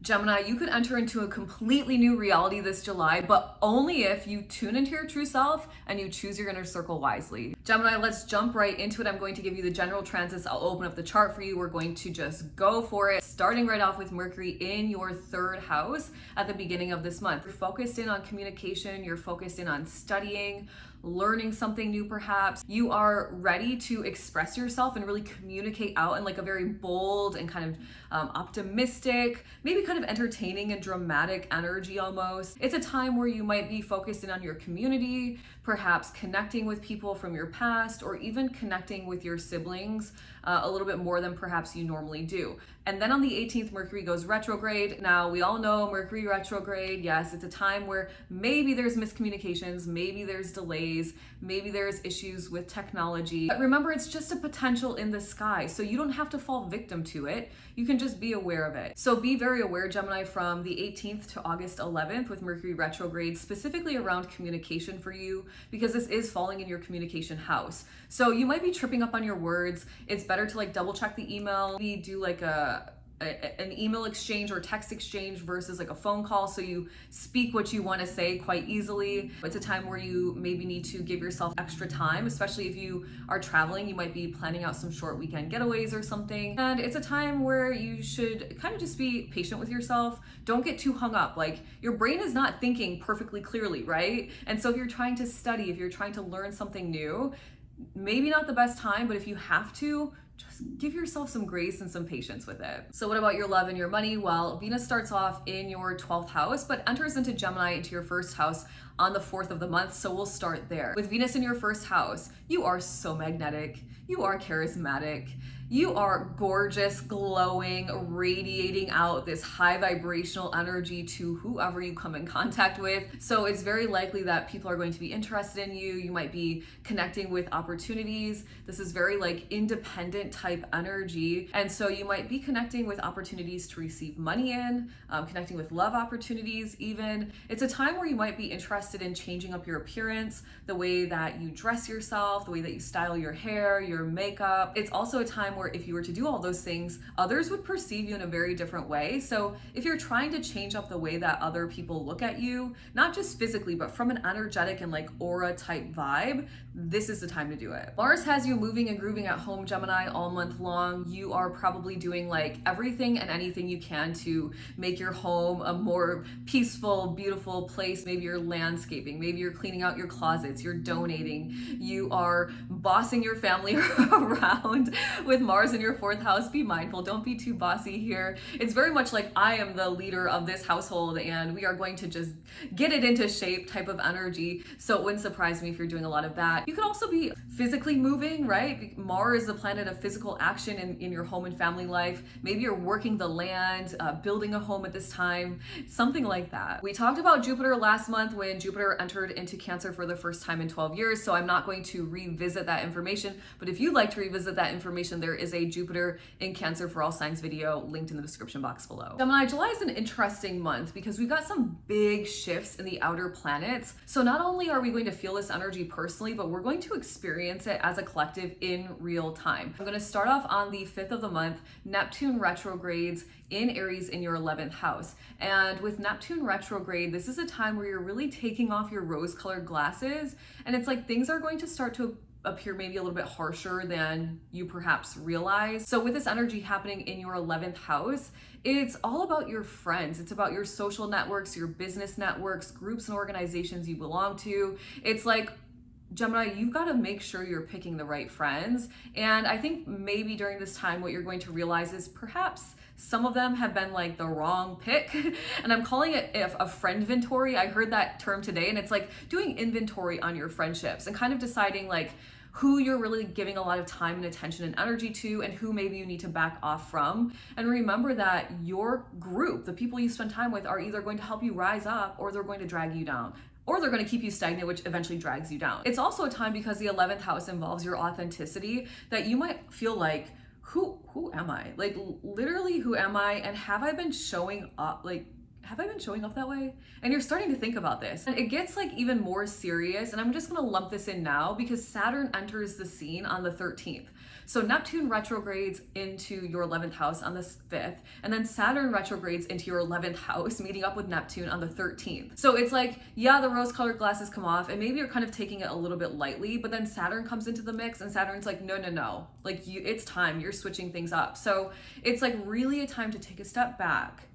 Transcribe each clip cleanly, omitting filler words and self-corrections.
Gemini, you could enter into a completely new reality this July, but only if you tune into your true self and you choose your inner circle wisely. Gemini, let's jump right into it. I'm going to give you the general transits. I'll open up the chart for you. We're going to just go for it. Starting right off with Mercury in your third house at the beginning of this month. You're focused in on communication. You're focused in on studying, learning something new perhaps. You are ready to express yourself and really communicate out in like a very bold and kind of optimistic, maybe kind of entertaining and dramatic energy almost. It's a time where you might be focused in on your community, perhaps connecting with people from your past, or even connecting with your siblings a little bit more than perhaps you normally do. And then on the 18th, Mercury goes retrograde. Now, we all know Mercury retrograde, yes, it's a time where maybe there's miscommunications, maybe there's delays, maybe there's issues with technology. But remember, it's just a potential in the sky, so you don't have to fall victim to it. You can just be aware of it. So be very aware, Gemini, from the 18th to August 11th with Mercury retrograde, specifically around communication for you, because this is falling in your communication house. So you might be tripping up on your words. It's better to like double check the email. We do like an email exchange or text exchange versus like a phone call, so you speak what you want to say quite easily. It's a time where you maybe need to give yourself extra time, especially if you are traveling. You might be planning out some short weekend getaways or something, and it's a time where you should kind of just be patient with yourself. Don't get too hung up. Like, your brain is not thinking perfectly clearly, right? And so if you're trying to study, if you're trying to learn something new, maybe not the best time, but if you have to, just give yourself some grace and some patience with it. So what about your love and your money? Well, Venus starts off in your 12th house, but enters into Gemini, into your first house on the 4th of the month. So we'll start there. With Venus in your first house, you are so magnetic. You are charismatic. You are gorgeous, glowing, radiating out this high vibrational energy to whoever you come in contact with. So it's very likely that people are going to be interested in you. You might be connecting with opportunities. This is very like independent type energy. And so you might be connecting with opportunities to receive money in, connecting with love opportunities even. It's a time where you might be interested in changing up your appearance, the way that you dress yourself, the way that you style your hair, your makeup. It's also a time where if you were to do all those things, others would perceive you in a very different way. So if you're trying to change up the way that other people look at you, not just physically, but from an energetic and like aura type vibe, this is the time to do it. Mars has you moving and grooving at home, Gemini, all month long. You are probably doing like everything and anything you can to make your home a more peaceful, beautiful place. Maybe you're landscaping, maybe you're cleaning out your closets, you're donating, you are bossing your family around. With Mars in your 4th house, be mindful, don't be too bossy here. It's very much like I am the leader of this household and we are going to just get it into shape type of energy. So it wouldn't surprise me if you're doing a lot of that. You could also be physically moving, right? Mars is the planet of physical action in your home and family life. Maybe you're working the land, building a home at this time, something like that. We talked about Jupiter last month when Jupiter entered into Cancer for the first time in 12 years. So I'm not going to revisit that information, but if you'd like to revisit that information, there is a Jupiter in Cancer for all signs video linked in the description box below. Gemini, July is an interesting month because we've got some big shifts in the outer planets. So not only are we going to feel this energy personally, but we're going to experience it as a collective in real time. I'm going to start off on the 5th of the month. Neptune retrogrades in Aries in your 11th house. And with Neptune retrograde, this is a time where you're really taking off your rose-colored glasses, and it's like things are going to start to appear maybe a little bit harsher than you perhaps realize. So with this energy happening in your 11th house, it's all about your friends. It's about your social networks, your business networks, groups and organizations you belong to. It's like, Gemini, you've got to make sure you're picking the right friends. And I think maybe during this time, what you're going to realize is perhaps some of them have been like the wrong pick. And I'm calling it a friend inventory. I heard that term today, and it's like doing inventory on your friendships and kind of deciding like who you're really giving a lot of time and attention and energy to, and who maybe you need to back off from. And remember that your group, the people you spend time with, are either going to help you rise up or they're going to drag you down, or they're going to keep you stagnant, which eventually drags you down. It's also a time, because the 11th house involves your authenticity, that you might feel like, who am I? Like, literally, who am I? And have I been showing up? Like, have I been showing up that way? And you're starting to think about this. And it gets like even more serious. And I'm just gonna lump this in now because Saturn enters the scene on the 13th. So Neptune retrogrades into your 11th house on the 5th, and then Saturn retrogrades into your 11th house, meeting up with Neptune on the 13th. So it's like, yeah, the rose-colored glasses come off, and maybe you're kind of taking it a little bit lightly, but then Saturn comes into the mix, and Saturn's like, no, no, no. Like, it's time. You're switching things up. So it's like really a time to take a step back,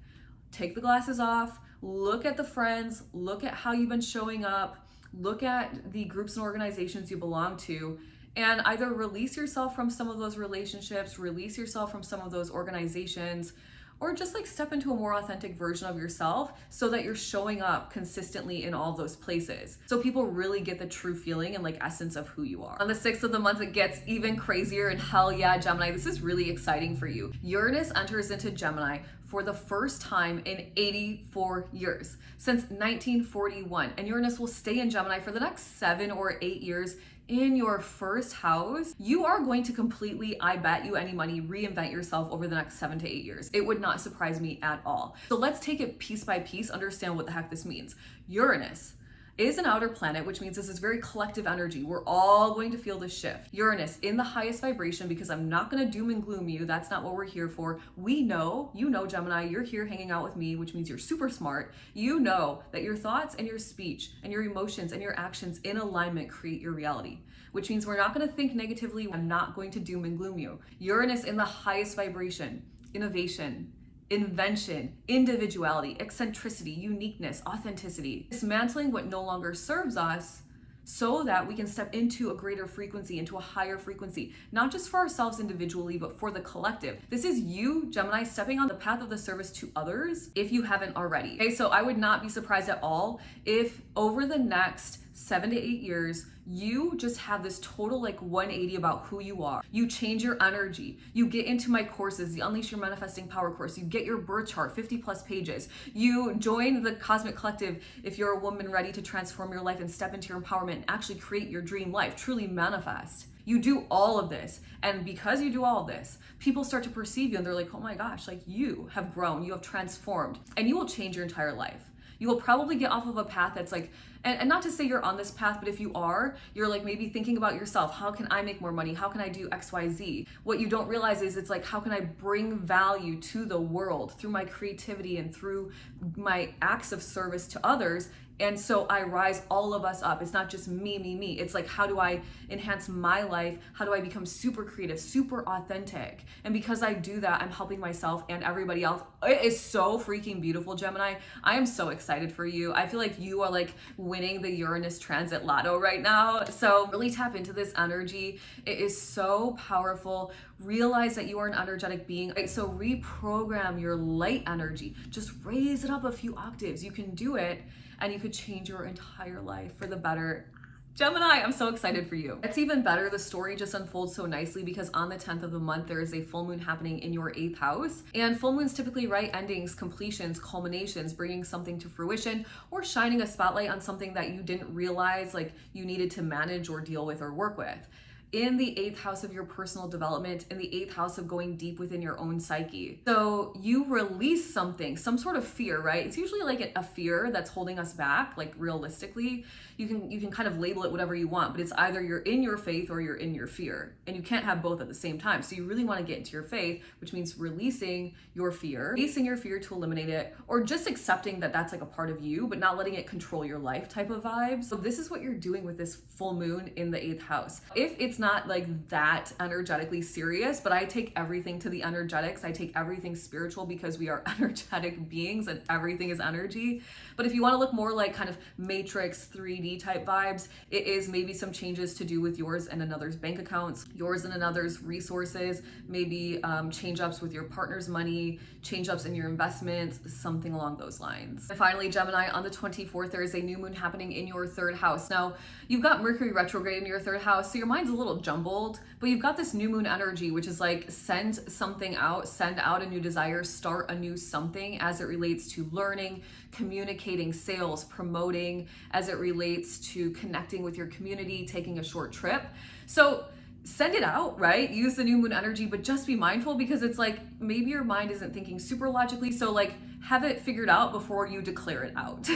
take the glasses off, look at the friends, look at how you've been showing up, look at the groups and organizations you belong to, and either release yourself from some of those relationships, release yourself from some of those organizations, or just like step into a more authentic version of yourself so that you're showing up consistently in all those places. So people really get the true feeling and like essence of who you are. On the 6th of the month, it gets even crazier, and hell yeah, Gemini, this is really exciting for you. Uranus enters into Gemini for the first time in 84 years, since 1941. And Uranus will stay in Gemini for the next 7 or 8 years in your first house. You are going to completely, I bet you any money, reinvent yourself over the next 7 to 8 years. It would not surprise me at all. So let's take it piece by piece, understand what the heck this means. Uranus is an outer planet, which means this is very collective energy. We're all going to feel this shift. Uranus in the highest vibration, because I'm not going to doom and gloom you. That's not what we're here for. We know, you know, Gemini, you're here hanging out with me, which means you're super smart. You know that your thoughts and your speech and your emotions and your actions in alignment create your reality, which means we're not going to think negatively. I'm not going to doom and gloom you. Uranus in the highest vibration, innovation, invention, individuality, eccentricity, uniqueness, authenticity, dismantling what no longer serves us so that we can step into a greater frequency, into a higher frequency, not just for ourselves individually, but for the collective. This is you, Gemini, stepping on the path of the service to others if you haven't already. Okay, so I would not be surprised at all if over the next 7 to 8 years, you just have this total like 180 about who you are. You change your energy. You get into my courses, the Unleash Your Manifesting Power course. You get your birth chart, 50 plus pages. You join the Cosmic Collective if you're a woman ready to transform your life and step into your empowerment and actually create your dream life, truly manifest. You do all of this. And because you do all of this, people start to perceive you and they're like, oh my gosh, like you have grown, you have transformed, and you will change your entire life. You will probably get off of a path that's like, and not to say you're on this path, but if you are, you're like maybe thinking about yourself. How can I make more money? How can I do X, Y, Z? What you don't realize is it's like, how can I bring value to the world through my creativity and through my acts of service to others? And so I rise all of us up. It's not just me, me, me. It's like, how do I enhance my life? How do I become super creative, super authentic? And because I do that, I'm helping myself and everybody else. It is so freaking beautiful, Gemini. I am so excited for you. I feel like you are like winning the Uranus transit lotto right now. So really tap into this energy. It is so powerful. Realize that you are an energetic being. Right? So reprogram your light energy. Just raise it up a few octaves. You can do it. And you could change your entire life for the better. Gemini, I'm so excited for you. It's even better. The story just unfolds so nicely because on the 10th of the month, there is a full moon happening in your 8th house. And full moons typically write endings, completions, culminations, bringing something to fruition or shining a spotlight on something that you didn't realize like you needed to manage or deal with or work with. In the 8th house of your personal development, in the 8th house of going deep within your own psyche. So you release something, some sort of fear, right? It's usually like a fear that's holding us back, like realistically. You can kind of label it whatever you want, but it's either you're in your faith or you're in your fear. And you can't have both at the same time. So you really want to get into your faith, which means releasing your fear, facing your fear to eliminate it, or just accepting that that's like a part of you, but not letting it control your life type of vibes. So this is what you're doing with this full moon in the 8th house. If it's not like that energetically serious, but I take everything to the energetics. I take everything spiritual because we are energetic beings and everything is energy. But if you want to look more like kind of Matrix 3D type vibes, it is maybe some changes to do with yours and another's bank accounts, yours and another's resources, maybe change ups with your partner's money, change ups in your investments, something along those lines. And finally, Gemini, on the 24th, there is a new moon happening in your 3rd house. Now, you've got Mercury retrograde in your 3rd house, so your mind's a little jumbled, but you've got this new moon energy, which is like send something out, send out a new desire, start a new something as it relates to learning, communicating, sales, promoting, as it relates to connecting with your community, taking a short trip. So send it out, right? Use the new moon energy, but just be mindful because it's like maybe your mind isn't thinking super logically. So like have it figured out before you declare it out.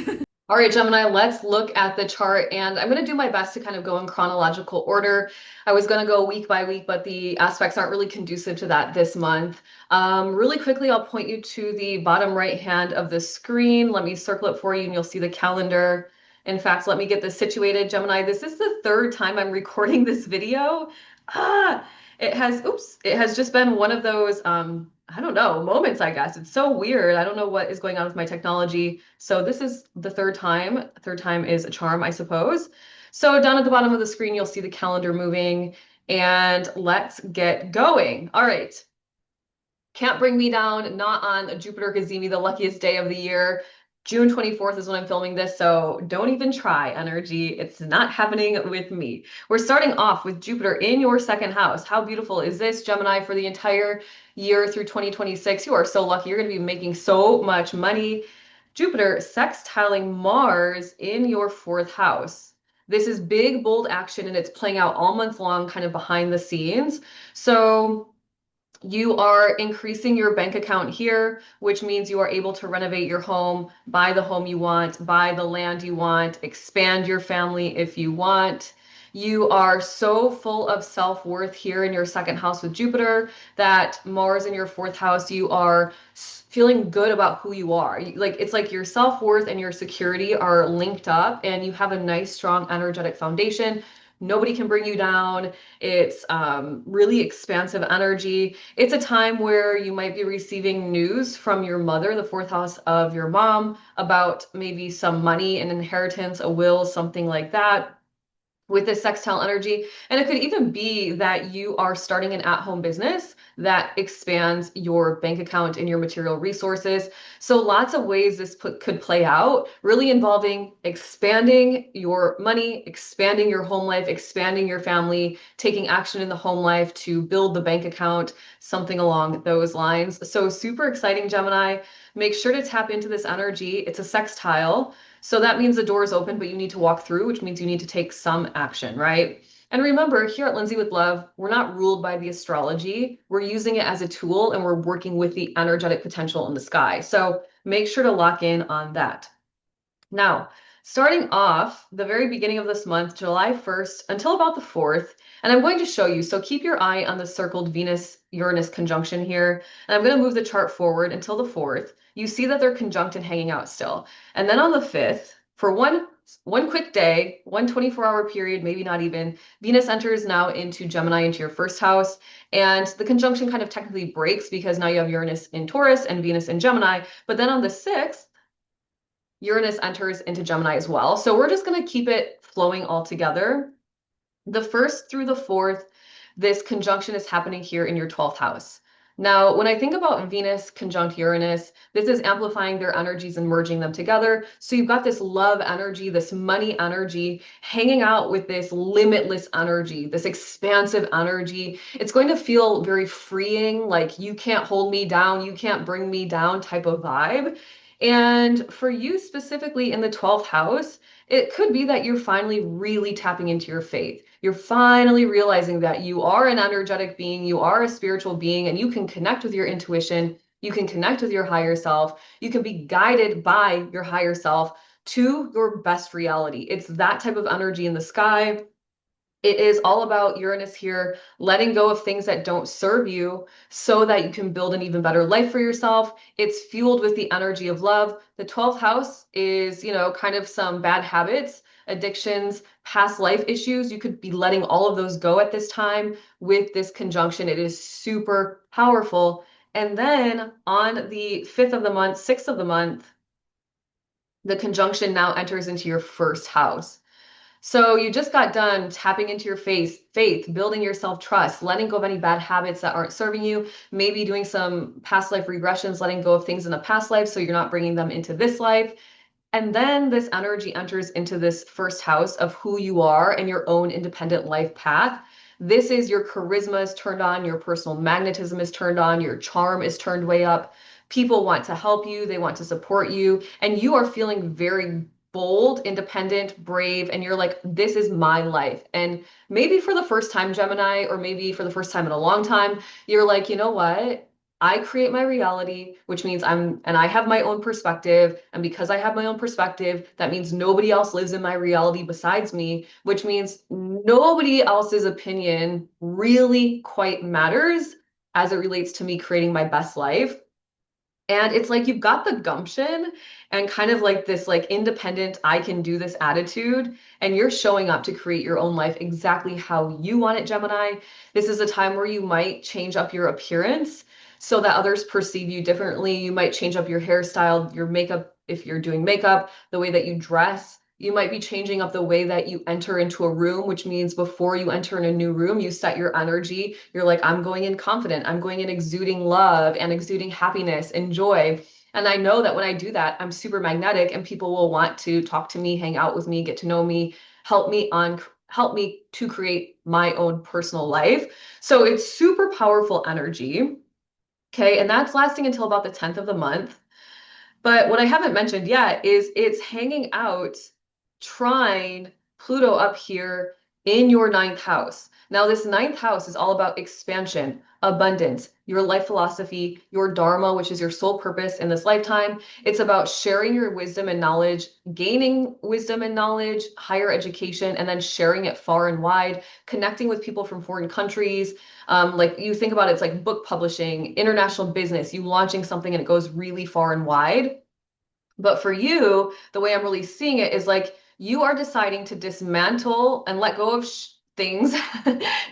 All right, Gemini, let's look at the chart, and I'm going to do my best to kind of go in chronological order. I was going to go week by week, but the aspects aren't really conducive to that this month. Really quickly, I'll point you to the bottom right hand of the screen. Let me circle it for you, and you'll see the calendar. In fact, let me get this situated, Gemini. This is the third time I'm recording this video. Ah, it has just been one of those, I don't know, moments, I guess. It's so weird. I don't know what is going on with my technology. So this is the third time. Third time is a charm, I suppose. So down at the bottom of the screen, you'll see the calendar moving, and let's get going. All right. Can't bring me down, not on Jupiter Cazimi, the luckiest day of the year. June 24th is when I'm filming this, so don't even try, energy. It's not happening with me. We're starting off with Jupiter in your second house. How beautiful is this, Gemini, for the entire year through 2026? You are so lucky. You're going to be making so much money. Jupiter sextiling Mars in your fourth house. This is big, bold action, and it's playing out all month long, kind of behind the scenes. So you are increasing your bank account here, which means you are able to renovate your home, buy the home you want, buy the land you want, expand your family if you want. You are so full of self-worth here in your second house with Jupiter that Mars in your fourth house, you are feeling good about who you are. Like it's like your self-worth and your security are linked up and you have a nice, strong, energetic foundation. Nobody can bring you down. It's really expansive energy. It's a time where you might be receiving news from your mother, the fourth house of your mom, about maybe some money, an inheritance, a will, something like that with this sextile energy. And it could even be that you are starting an at-home business that expands your bank account and your material resources. So lots of ways this could play out, really involving expanding your money, expanding your home life, expanding your family, taking action in the home life to build the bank account, something along those lines. So super exciting, Gemini. Make sure to tap into this energy. It's a sextile. So that means the door is open, but you need to walk through, which means you need to take some action, right? And remember, here at Lindsay with Love, we're not ruled by the astrology. We're using it as a tool and we're working with the energetic potential in the sky. So make sure to lock in on that. Now, starting off the very beginning of this month, July 1st until about the 4th, and I'm going to show you, so keep your eye on the circled Venus-Uranus conjunction here, and I'm going to move the chart forward until the 4th. You see that they're conjunct and hanging out still. And then on the 5th, for one quick day, one 24-hour period, maybe not even, Venus enters now into Gemini, into your first house, and the conjunction kind of technically breaks because now you have Uranus in Taurus and Venus in Gemini. But then on the 6th, Uranus enters into Gemini as well. So we're just going to keep it flowing all together. The 1st through the 4th, this conjunction is happening here in your 12th house. Now, when I think about Venus conjunct Uranus, this is amplifying their energies and merging them together. So you've got this love energy, this money energy, hanging out with this limitless energy, this expansive energy. It's going to feel very freeing, like you can't hold me down, you can't bring me down type of vibe. And for you specifically in the 12th house, it could be that you're finally really tapping into your faith. You're finally realizing that you are an energetic being, you are a spiritual being, and you can connect with your intuition, you can connect with your higher self, you can be guided by your higher self to your best reality. It's that type of energy in the sky. It is all about Uranus here, letting go of things that don't serve you so that you can build an even better life for yourself. It's fueled with the energy of love. The 12th house is, kind of some bad habits, addictions, past life issues. You could be letting all of those go at this time with this conjunction. It is super powerful. And then on the 5th of the month, 6th of the month, the conjunction now enters into your first house. So you just got done tapping into your faith, building your self-trust, letting go of any bad habits that aren't serving you, maybe doing some past life regressions, letting go of things in a past life so you're not bringing them into this life. And then this energy enters into this first house of who you are and your own independent life path. This is your charisma is turned on, your personal magnetism is turned on, your charm is turned way up. People want to help you, they want to support you, and you are feeling very bold, independent, brave, and you're like, this is my life. And maybe for the first time, Gemini, or maybe for the first time in a long time, you're like, you know what? I create my reality, which means I have my own perspective. And because I have my own perspective, that means nobody else lives in my reality besides me, which means nobody else's opinion really quite matters as it relates to me creating my best life. And it's like you've got the gumption and kind of like this like independent, I can do this attitude, and you're showing up to create your own life exactly how you want it, Gemini. This is a time where you might change up your appearance so that others perceive you differently. You might change up your hairstyle, your makeup, if you're doing makeup, the way that you dress. You might be changing up the way that you enter into a room, which means before you enter in a new room, you set your energy. You're like, I'm going in confident. I'm going in exuding love and exuding happiness and joy. And I know that when I do that, I'm super magnetic and people will want to talk to me, hang out with me, get to know me, help me to create my own personal life. So it's super powerful energy. Okay. And that's lasting until about the 10th of the month. But what I haven't mentioned yet is it's hanging out, trine Pluto up here in your ninth house. Now, this ninth house is all about expansion, abundance, your life philosophy, your dharma, which is your sole purpose in this lifetime. It's about sharing your wisdom and knowledge, gaining wisdom and knowledge, higher education, and then sharing it far and wide, connecting with people from foreign countries. Like you think about it, it's like book publishing, international business, you launching something and it goes really far and wide. But for you, the way I'm really seeing it is like you are deciding to dismantle and let go of things,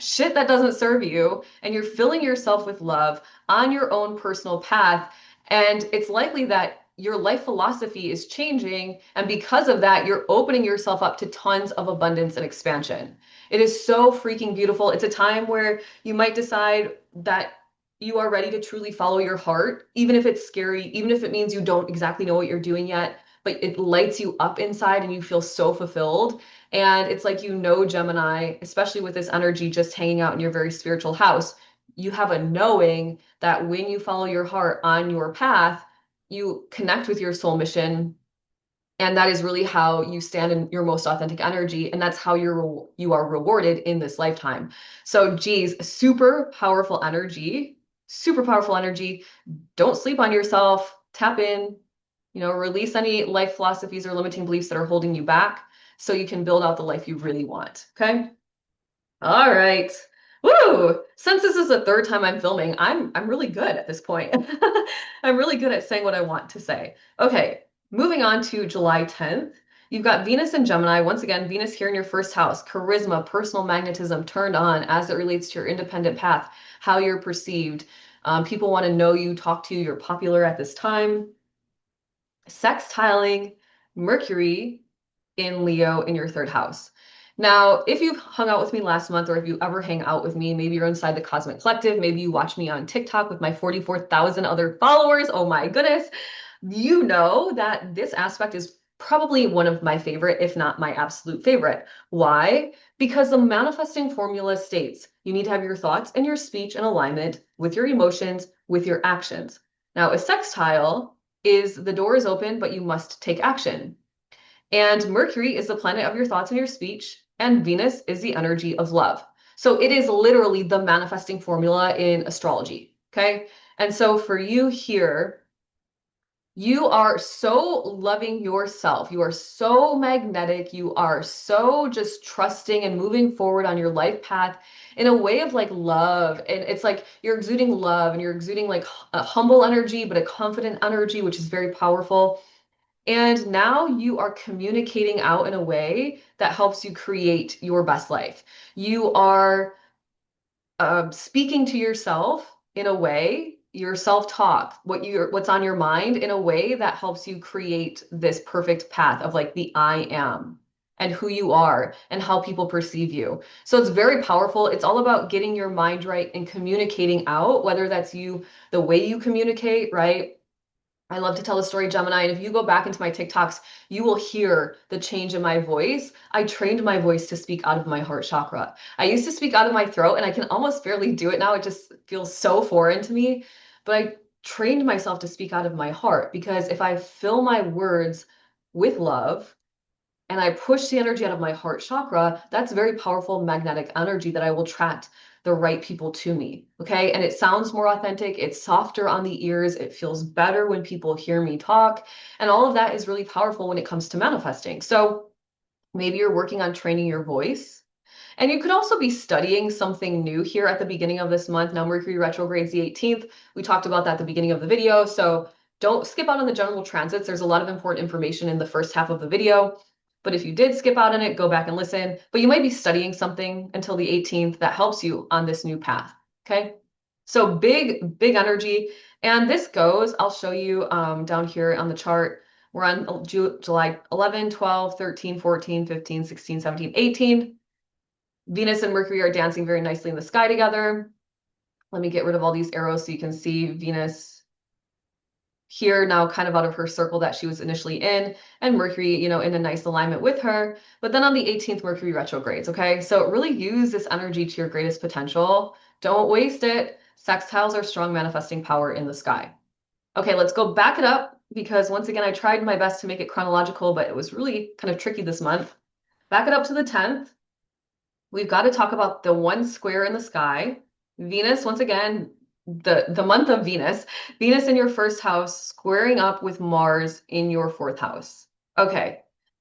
shit that doesn't serve you, and you're filling yourself with love on your own personal path. And it's likely that your life philosophy is changing. And because of that, you're opening yourself up to tons of abundance and expansion. It is so freaking beautiful. It's a time where you might decide that you are ready to truly follow your heart, even if it's scary, even if it means you don't exactly know what you're doing yet, but it lights you up inside and you feel so fulfilled. And it's like, Gemini, especially with this energy just hanging out in your very spiritual house, you have a knowing that when you follow your heart on your path, you connect with your soul mission. And that is really how you stand in your most authentic energy. And that's how you are rewarded in this lifetime. So geez, super powerful energy, super powerful energy. Don't sleep on yourself, tap in, release any life philosophies or limiting beliefs that are holding you back so you can build out the life you really want. Okay. All right. Woo! Since this is the third time I'm filming, I'm really good at this point. I'm really good at saying what I want to say. Okay, moving on to July 10th. You've got Venus and Gemini. Once again, Venus here in your first house. Charisma, personal magnetism turned on as it relates to your independent path, how you're perceived. People want to know you, talk to you, you're popular at this time. Sextiling Mercury in Leo in your third house. Now, if you've hung out with me last month, or if you ever hang out with me, maybe you're inside the Cosmic Collective, maybe you watch me on TikTok with my 44,000 other followers. Oh my goodness. You know that this aspect is probably one of my favorite, if not my absolute favorite. Why? Because the manifesting formula states you need to have your thoughts and your speech in alignment with your emotions, with your actions. Now, a sextile is the door is open, but you must take action. And Mercury is the planet of your thoughts and your speech, and Venus is the energy of love. So it is literally the manifesting formula in astrology. Okay. And so for you here, you are so loving yourself. You are so magnetic. You are so just trusting and moving forward on your life path in a way of like love. And it's like you're exuding love and you're exuding like a humble energy, but a confident energy, which is very powerful. And now you are communicating out in a way that helps you create your best life. You are speaking to yourself in a way, your self-talk, what's on your mind in a way that helps you create this perfect path of like the I am and who you are and how people perceive you. So it's very powerful. It's all about getting your mind right and communicating out, whether that's the way you communicate, right? I love to tell the story, Gemini, and if you go back into my TikToks, you will hear the change in my voice. I trained my voice to speak out of my heart chakra. I used to speak out of my throat, and I can almost barely do it now. It just feels so foreign to me. But I trained myself to speak out of my heart because if I fill my words with love and I push the energy out of my heart chakra, that's very powerful magnetic energy that I will attract the right people to me. Okay. And it sounds more authentic. It's softer on the ears. It feels better when people hear me talk. And all of that is really powerful when it comes to manifesting. So maybe you're working on training your voice. And you could also be studying something new here at the beginning of this month. Now, Mercury retrogrades the 18th. We talked about that at the beginning of the video. So don't skip out on the general transits. There's a lot of important information in the first half of the video. But if you did skip out on it, go back and listen. But you might be studying something until the 18th that helps you on this new path. Okay. So big, big energy. And this goes, I'll show you down here on the chart. We're on July 11, 12, 13, 14, 15, 16, 17, 18. Venus and Mercury are dancing very nicely in the sky together. Let me get rid of all these arrows so you can see Venus here now kind of out of her circle that she was initially in, and Mercury, you know, in a nice alignment with her. But then on the 18th, Mercury retrogrades, okay? So really use this energy to your greatest potential. Don't waste it. Sextiles are strong manifesting power in the sky. Okay, let's go back it up because once again, I tried my best to make it chronological, but it was really kind of tricky this month. Back it up to the 10th. We've got to talk about the one square in the sky. Venus, once again, the month of Venus. Venus in your first house squaring up with Mars in your fourth house. Okay.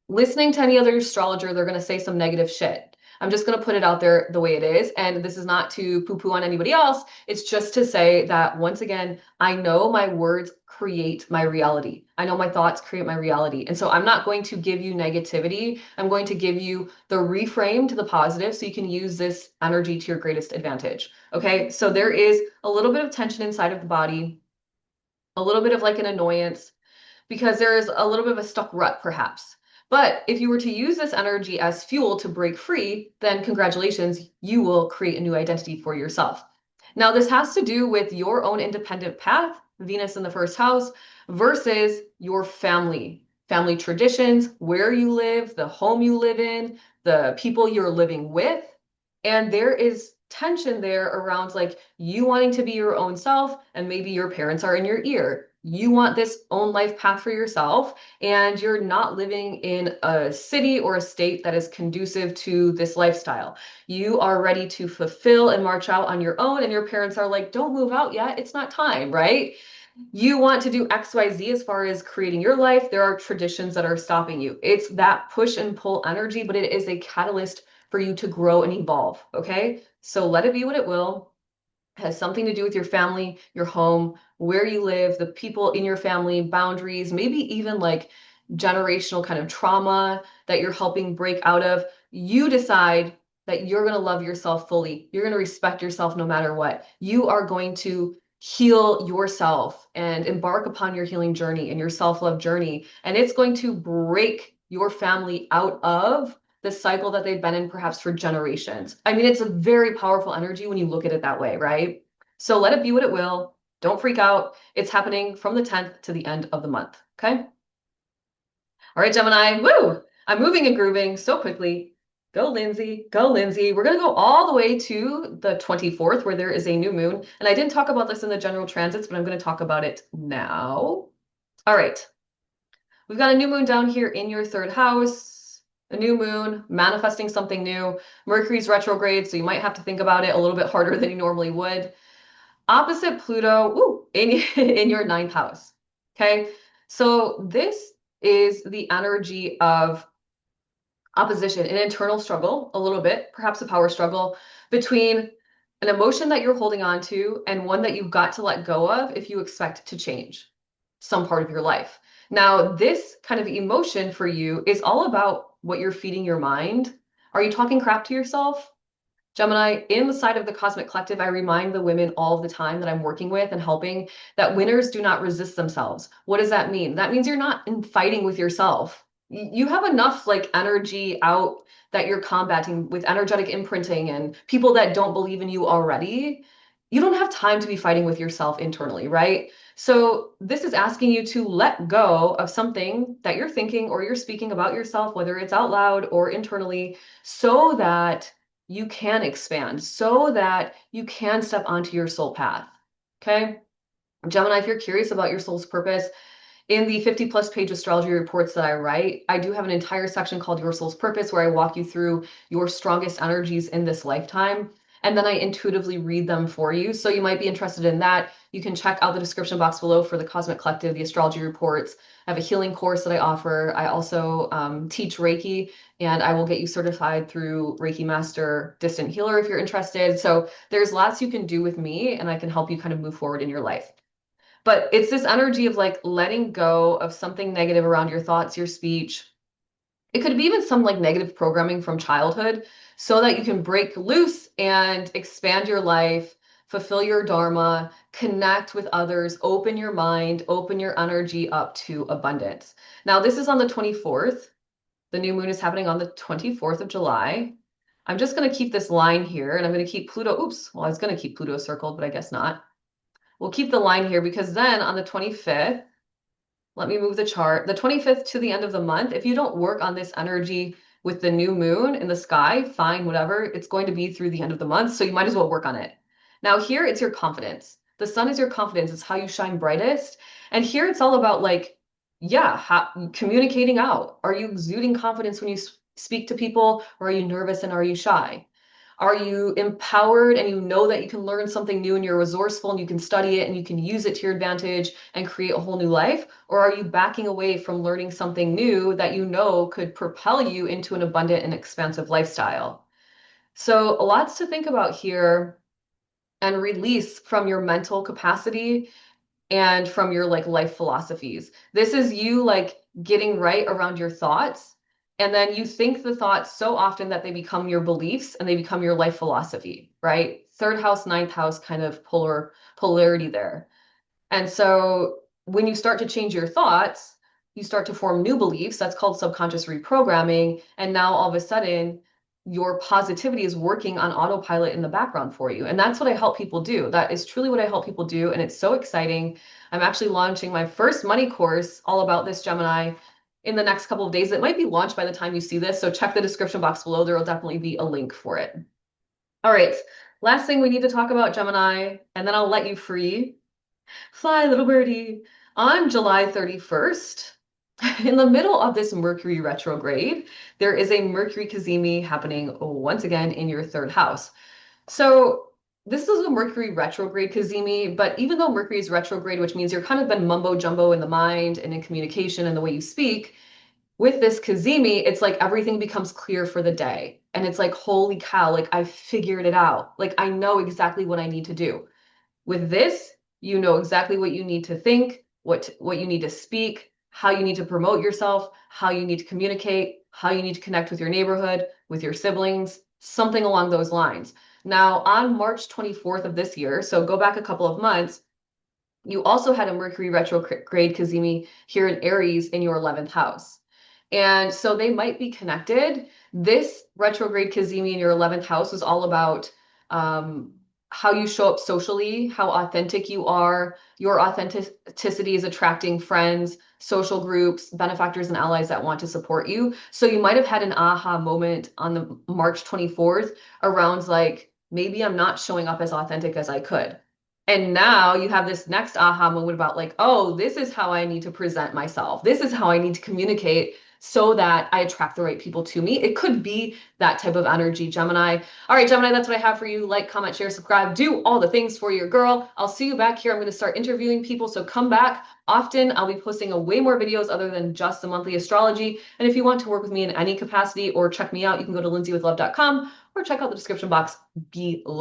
Listening to any other astrologer, they're going to say some negative shit. I'm just going to put it out there the way it is. And this is not to poo-poo on anybody else. It's just to say that, once again, I know my words create my reality. I know my thoughts create my reality. And so I'm not going to give you negativity. I'm going to give you the reframe to the positive so you can use this energy to your greatest advantage. Okay. So there is a little bit of tension inside of the body, a little bit of like an annoyance, because there is a little bit of a stuck rut, perhaps. But if you were to use this energy as fuel to break free, then congratulations, you will create a new identity for yourself. Now, this has to do with your own independent path, Venus in the first house, versus your family traditions, where you live, the home you live in, the people you're living with. And there is tension there around like you wanting to be your own self, and maybe your parents are in your ear. You want this own life path for yourself, and you're not living in a city or a state that is conducive to this lifestyle. You are ready to fulfill and march out on your own, and your parents are like, don't move out yet. It's not time, right? You want to do XYZ as far as creating your life. There are traditions that are stopping you. It's that push and pull energy, but it is a catalyst for you to grow and evolve. Okay. So let it be what it will. It has something to do with your family, your home, where you live, the people in your family, boundaries, maybe even like generational kind of trauma that you're helping break out of. You decide that you're going to love yourself fully. You're going to respect yourself no matter what. You are going to heal yourself and embark upon your healing journey and your self-love journey. And it's going to break your family out of the cycle that they've been in perhaps for generations. I mean, it's a very powerful energy when you look at it that way, right? So let it be what it will. Don't freak out. It's happening from the 10th to the end of the month. Okay. All right, Gemini. Woo! I'm moving and grooving so quickly. Go, Lindsay. Go, Lindsay. We're going to go all the way to the 24th, where there is a new moon. And I didn't talk about this in the general transits, but I'm going to talk about it now. All right. We've got a new moon down here in your third house, a new moon, manifesting something new. Mercury's retrograde, so you might have to think about it a little bit harder than you normally would. Opposite Pluto, in your ninth house. Okay. So this is the energy of opposition, an internal struggle, a little bit, perhaps a power struggle between an emotion that you're holding on to and one that you've got to let go of if you expect to change some part of your life. Now, this kind of emotion for you is all about what you're feeding your mind. Are you talking crap to yourself? Gemini, in the side of the Cosmic Collective, I remind the women all the time that I'm working with and helping that winners do not resist themselves. What does that mean? That means you're not in fighting with yourself. You have enough like energy out that you're combating with energetic imprinting and people that don't believe in you already. You don't have time to be fighting with yourself internally, right? So this is asking you to let go of something that you're thinking or you're speaking about yourself, whether it's out loud or internally, so that you can expand, so that you can step onto your soul path. Okay. Gemini, if you're curious about your soul's purpose, in the 50+ page astrology reports that I write, I do have an entire section called Your Soul's Purpose, where I walk you through your strongest energies in this lifetime. and then I intuitively read them for you. So you might be interested in that. You can check out the description box below for the Cosmic Collective, the astrology reports. I have a healing course that I offer. I also teach Reiki, and I will get you certified through Reiki Master Distant Healer if you're interested. So there's lots you can do with me, and I can help you kind of move forward in your life. But it's this energy of like letting go of something negative around your thoughts, your speech. It could be even some like negative programming from childhood so that you can break loose and expand your life, fulfill your dharma, connect with others, open your mind, open your energy up to abundance. Now, this is on the 24th. The new moon is happening on the 24th of July. I'm just going to keep this line here, and I'm going to keep Pluto. Oops, well, I was going to keep Pluto circled, but I guess not. We'll keep the line here because then on the 25th, let me move the chart. The 25th to the end of the month, if you don't work on this energy with the new moon in the sky, fine, whatever, it's going to be through the end of the month. So you might as well work on it. Now here it's your confidence. The sun is your confidence. It's how you shine brightest. And here it's all about like, yeah, communicating out. Are you exuding confidence when you speak to people, or are you nervous and are you shy? Are you empowered and you know that you can learn something new and you're resourceful and you can study it and you can use it to your advantage and create a whole new life? Or are you backing away from learning something new that you know could propel you into an abundant and expansive lifestyle? So lots to think about here, and release from your mental capacity and from your like life philosophies. This is you like getting right around your thoughts. And then you think the thoughts so often that they become your beliefs and they become your life philosophy, right? Third house, ninth house kind of polarity there. And so when you start to change your thoughts, you start to form new beliefs. That's called subconscious reprogramming. And now all of a sudden, your positivity is working on autopilot in the background for you. And that's what I help people do. That is truly what I help people do. And it's so exciting. I'm actually launching my first money course all about this, Gemini, in the next couple of days. It might be launched by the time you see this. So check the description box below. There will definitely be a link for it. All right. Last thing we need to talk about, Gemini, and then I'll let you free. Fly, little birdie. On July 31st, in the middle of this Mercury retrograde, there is a Mercury cazimi happening once again in your third house. So this is a Mercury retrograde cazimi, but even though Mercury is retrograde, which means you're kind of been mumbo jumbo in the mind and in communication and the way you speak, with this cazimi, it's like everything becomes clear for the day. And it's like, holy cow, like I figured it out. Like I know exactly what I need to do. With this, you know exactly what you need to think, what you need to speak, how you need to promote yourself, how you need to communicate, how you need to connect with your neighborhood, with your siblings, something along those lines. Now, on March 24th of this year, so go back a couple of months, you also had a Mercury retrograde cazimi here in Aries in your 11th house. And so they might be connected. This retrograde cazimi in your 11th house is all about how you show up socially, how authentic you are. Your authenticity is attracting friends, social groups, benefactors, and allies that want to support you. So you might have had an aha moment on the March 24th around like, maybe I'm not showing up as authentic as I could. And now you have this next aha moment about like, oh, this is how I need to present myself. This is how I need to communicate so that I attract the right people to me. It could be that type of energy, Gemini. All right, Gemini, that's what I have for you. Like, comment, share, subscribe, do all the things for your girl. I'll see you back here. I'm going to start interviewing people, so come back often. I'll be posting a way more videos other than just the monthly astrology. And if you want to work with me in any capacity or check me out, you can go to lindsaywithlove.com or check out the description box below.